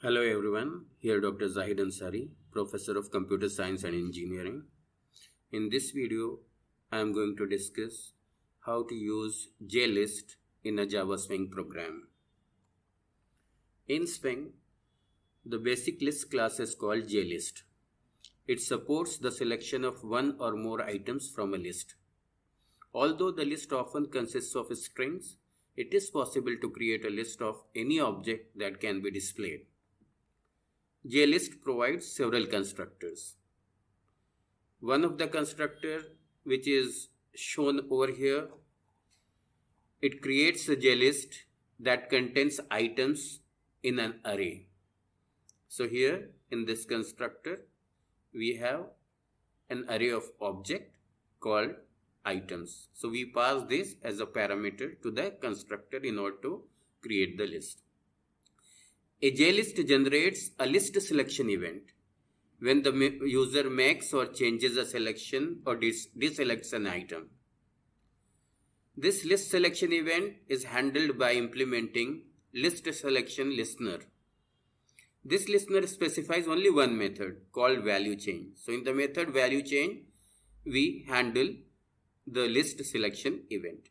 Hello everyone, here Dr. Zahid Ansari, Professor of Computer Science and Engineering. In this video, I am going to discuss how to use JList in a Java Swing program. In Swing, the basic list class is called JList. It supports the selection of one or more items from a list. Although the list often consists of strings, it is possible to create a list of any object that can be displayed. JList provides several constructors. One of the constructor, which is shown over here, it creates a JList that contains items in an array. So here in this constructor, we have an array of object called items. So we pass this as a parameter to the constructor in order to create the list. A JList generates a list selection event when the user makes or changes a selection or deselects an item. This list selection event is handled by implementing list selection listener. This listener specifies only one method called value change. So in the method value change, we handle the list selection event.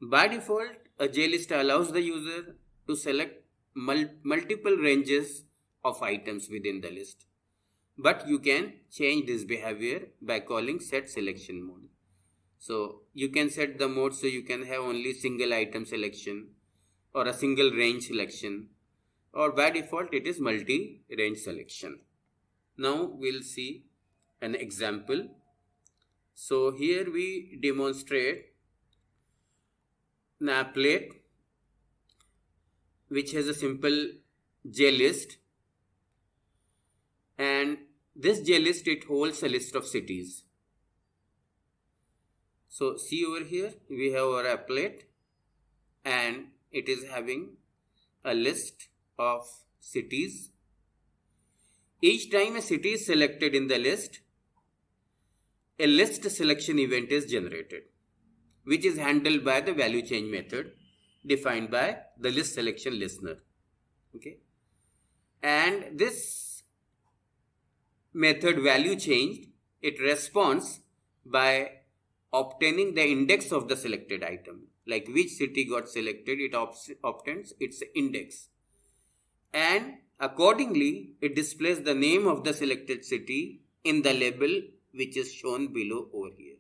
By default, a JList allows the user to select multiple ranges of items within the list. But you can change this behavior by calling set selection mode. So you can set the mode so you can have only single item selection or a single range selection, or by default it is multi-range selection. Now we'll see an example. So here we demonstrate an applet which has a simple JList, and this JList, it holds a list of cities. So see over here, we have our applet and it is having a list of cities. Each time a city is selected in the list, a list selection event is generated, which is handled by the value change method defined by the list selection listener. Okay, and this method value change, it responds by obtaining the index of the selected item, like which city got selected, it obtains its index, and accordingly it displays the name of the selected city in the label which is shown below over here.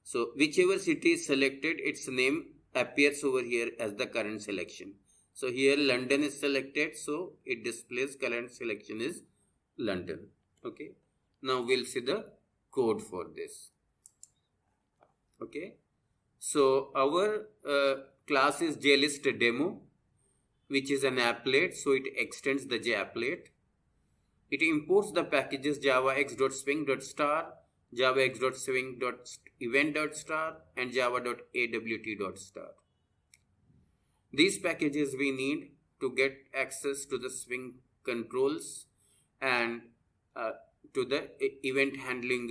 So whichever city is selected, its name appears over here as the current selection. So here London is selected, so it displays current selection is London. Okay, now we'll see the code for this. Okay, so our class is JList demo, which is an applet, so it extends the JApplet. It imports the packages javax.swing.star, javax.swing.event.star, and java.awt.star. These packages we need to get access to the Swing controls and to the event handling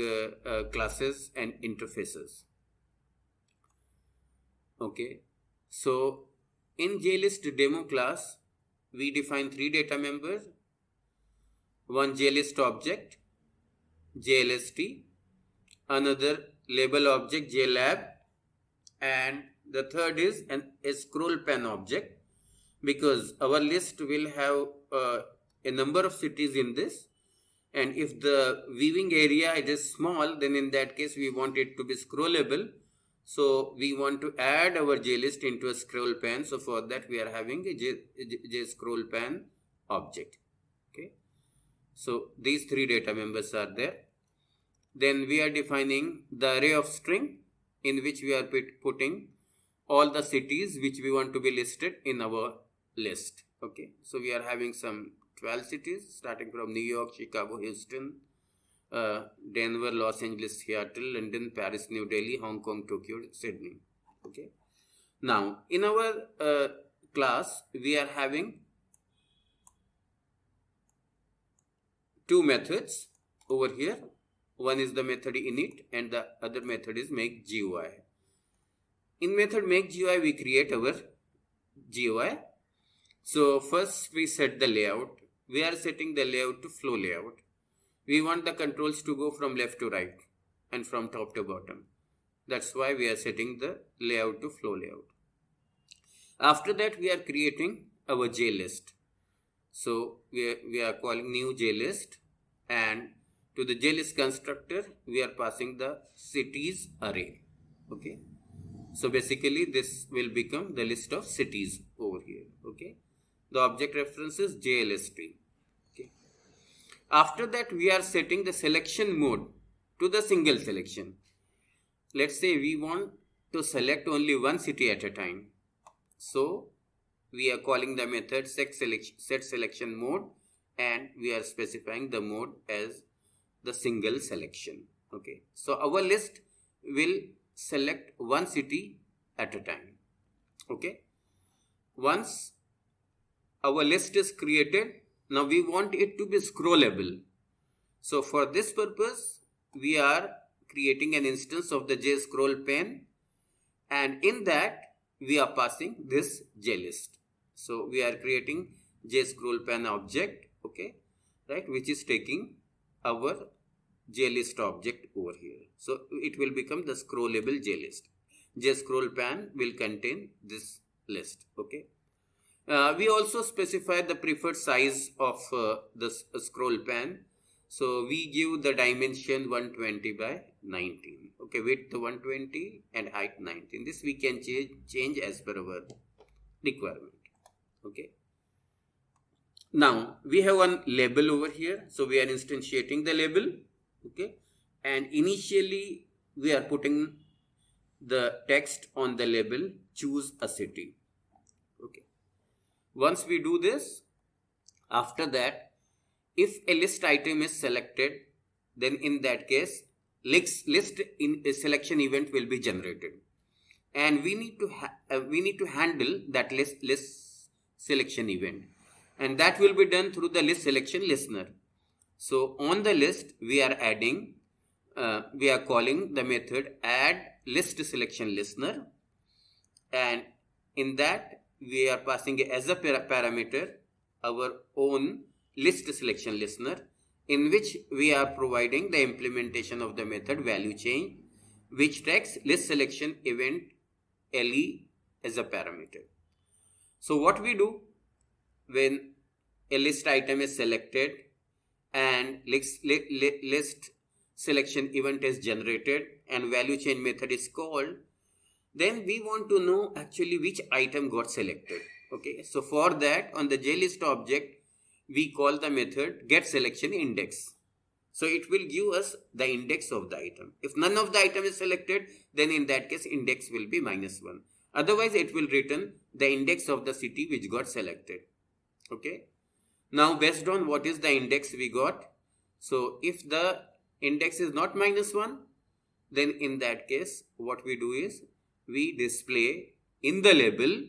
classes and interfaces. Okay, so in JList demo class, we define three data members: one JList object, JLST, another label object, JLab, and the third is a scroll pen object, because our list will have a number of cities in this, and if the viewing area it is small, then in that case we want it to be scrollable. So we want to add our JList into a scroll pen. So for that we are having a J scroll pen object. Okay, so these three data members are there. Then we are defining the array of string in which we are putting all the cities which we want to be listed in our list. Okay, so we are having some 12 cities starting from New York, Chicago, Houston, Denver, Los Angeles, Seattle, London, Paris, New Delhi, Hong Kong, Tokyo, Sydney. Okay, now in our class we are having two methods over here. One is the method init and the other method is make GUI. In method make GUI we create our GUI, So first we set the layout. We are setting the layout to flow layout. We want the controls to go from left to right and from top to bottom. That's why we are setting the layout to flow layout. After that, we are creating our JList. So we are calling new JList, and to the JList constructor, we are passing the cities array. Okay. So basically this will become the list of cities over here. Okay. The object reference is JList. Okay. After that, we are setting the selection mode to the single selection. Let's say we want to select only one city at a time. So we are calling the method set selection mode, and we are specifying the mode as the single selection. Okay. So our list will select one city at a time. Okay. Once our list is created, now we want it to be scrollable. So for this purpose, we are creating an instance of the JScroll pane, and in that we are passing this JList. So we are creating JScroll pane object, okay, right, which is taking our JList object over here. So it will become the scrollable JList. JScroll pane will contain this list, okay. We also specify the preferred size of the scroll pane. So we give the dimension 120 by 19. Okay, width 120 and height 19. This we can change as per our requirement. Okay. Now we have one label over here. So we are instantiating the label. Okay. And initially we are putting the text on the label, choose a city. Okay. Once we do this, after that, if a list item is selected, then in that case, list in a selection event will be generated, and we need to handle that list selection event, and that will be done through the list selection listener. So on the list, we are calling the method add list selection listener, and in that we are passing as a parameter our own list selection listener, in which we are providing the implementation of the method value chain, which takes list selection event LE as a parameter. So what we do when a list item is selected and list selection event is generated and value chain method is called, then we want to know actually which item got selected. Okay, so for that, on the JList object, we call the method getSelectionIndex. So it will give us the index of the item. If none of the item is selected, then in that case index will be -1. Otherwise it will return the index of the city which got selected. Okay. Now based on what is the index we got, so if the index is not -1, then in that case what we do is we display in the label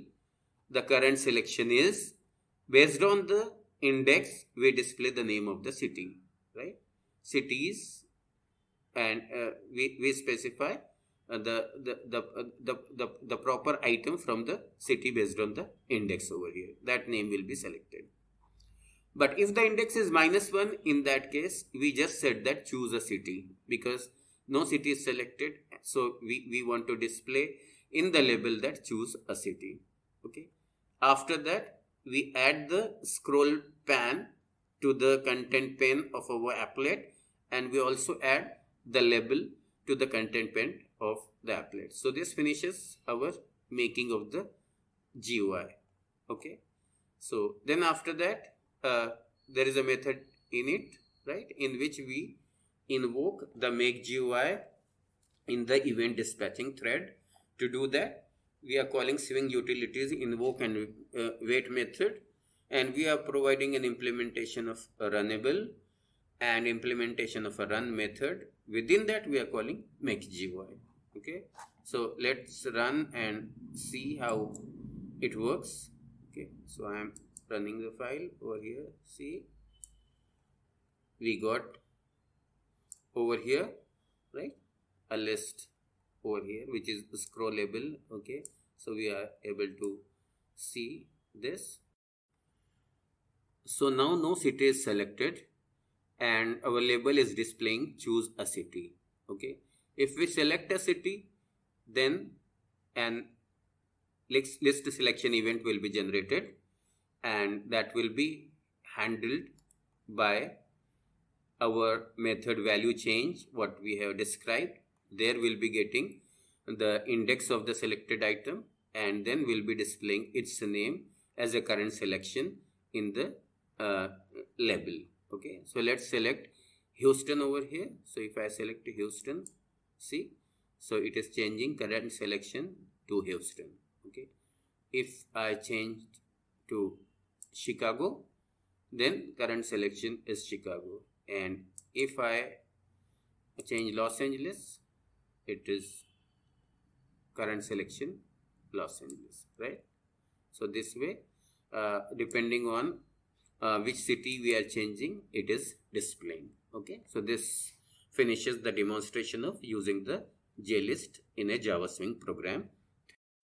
the current selection is, based on the index we display the name of the city, right? Cities, and we specify the proper item from the city based on the index over here. That name will be selected. But if the index is -1, in that case we just said that choose a city, because no city is selected, so we want to display in the label that choose a city. Okay. After that, we add the scroll pane to the content pane of our applet, and we also add the label to the content pane of the applet. So this finishes our making of the GUI. Okay. So then after that, there is a method in it, right, in which we invoke the make GUI in the event dispatching thread. To do that, we are calling Swing Utilities invoke and wait method, and we are providing an implementation of a runnable and implementation of a run method. Within that, we are calling make GUI. Okay, so let's run and see how it works. Okay, so I am running the file over here. See, we got over here, right, a list over here which is scrollable. Okay, so we are able to see this. So now no city is selected and our label is displaying choose a city. Okay, if we select a city, then an list selection event will be generated, and that will be handled by our method value change, what we have described. There will be getting the index of the selected item, and then we'll be displaying its name as a current selection in the label. Okay, so let's select Houston over here. So if I select Houston, see, so it is changing current selection to Houston. Okay, if I change to Chicago, then current selection is Chicago, and if I change Los Angeles, it is current selection Los Angeles, right? So this way, depending on which city we are changing, it is displaying. Okay, so this finishes the demonstration of using the JList in a Java Swing program.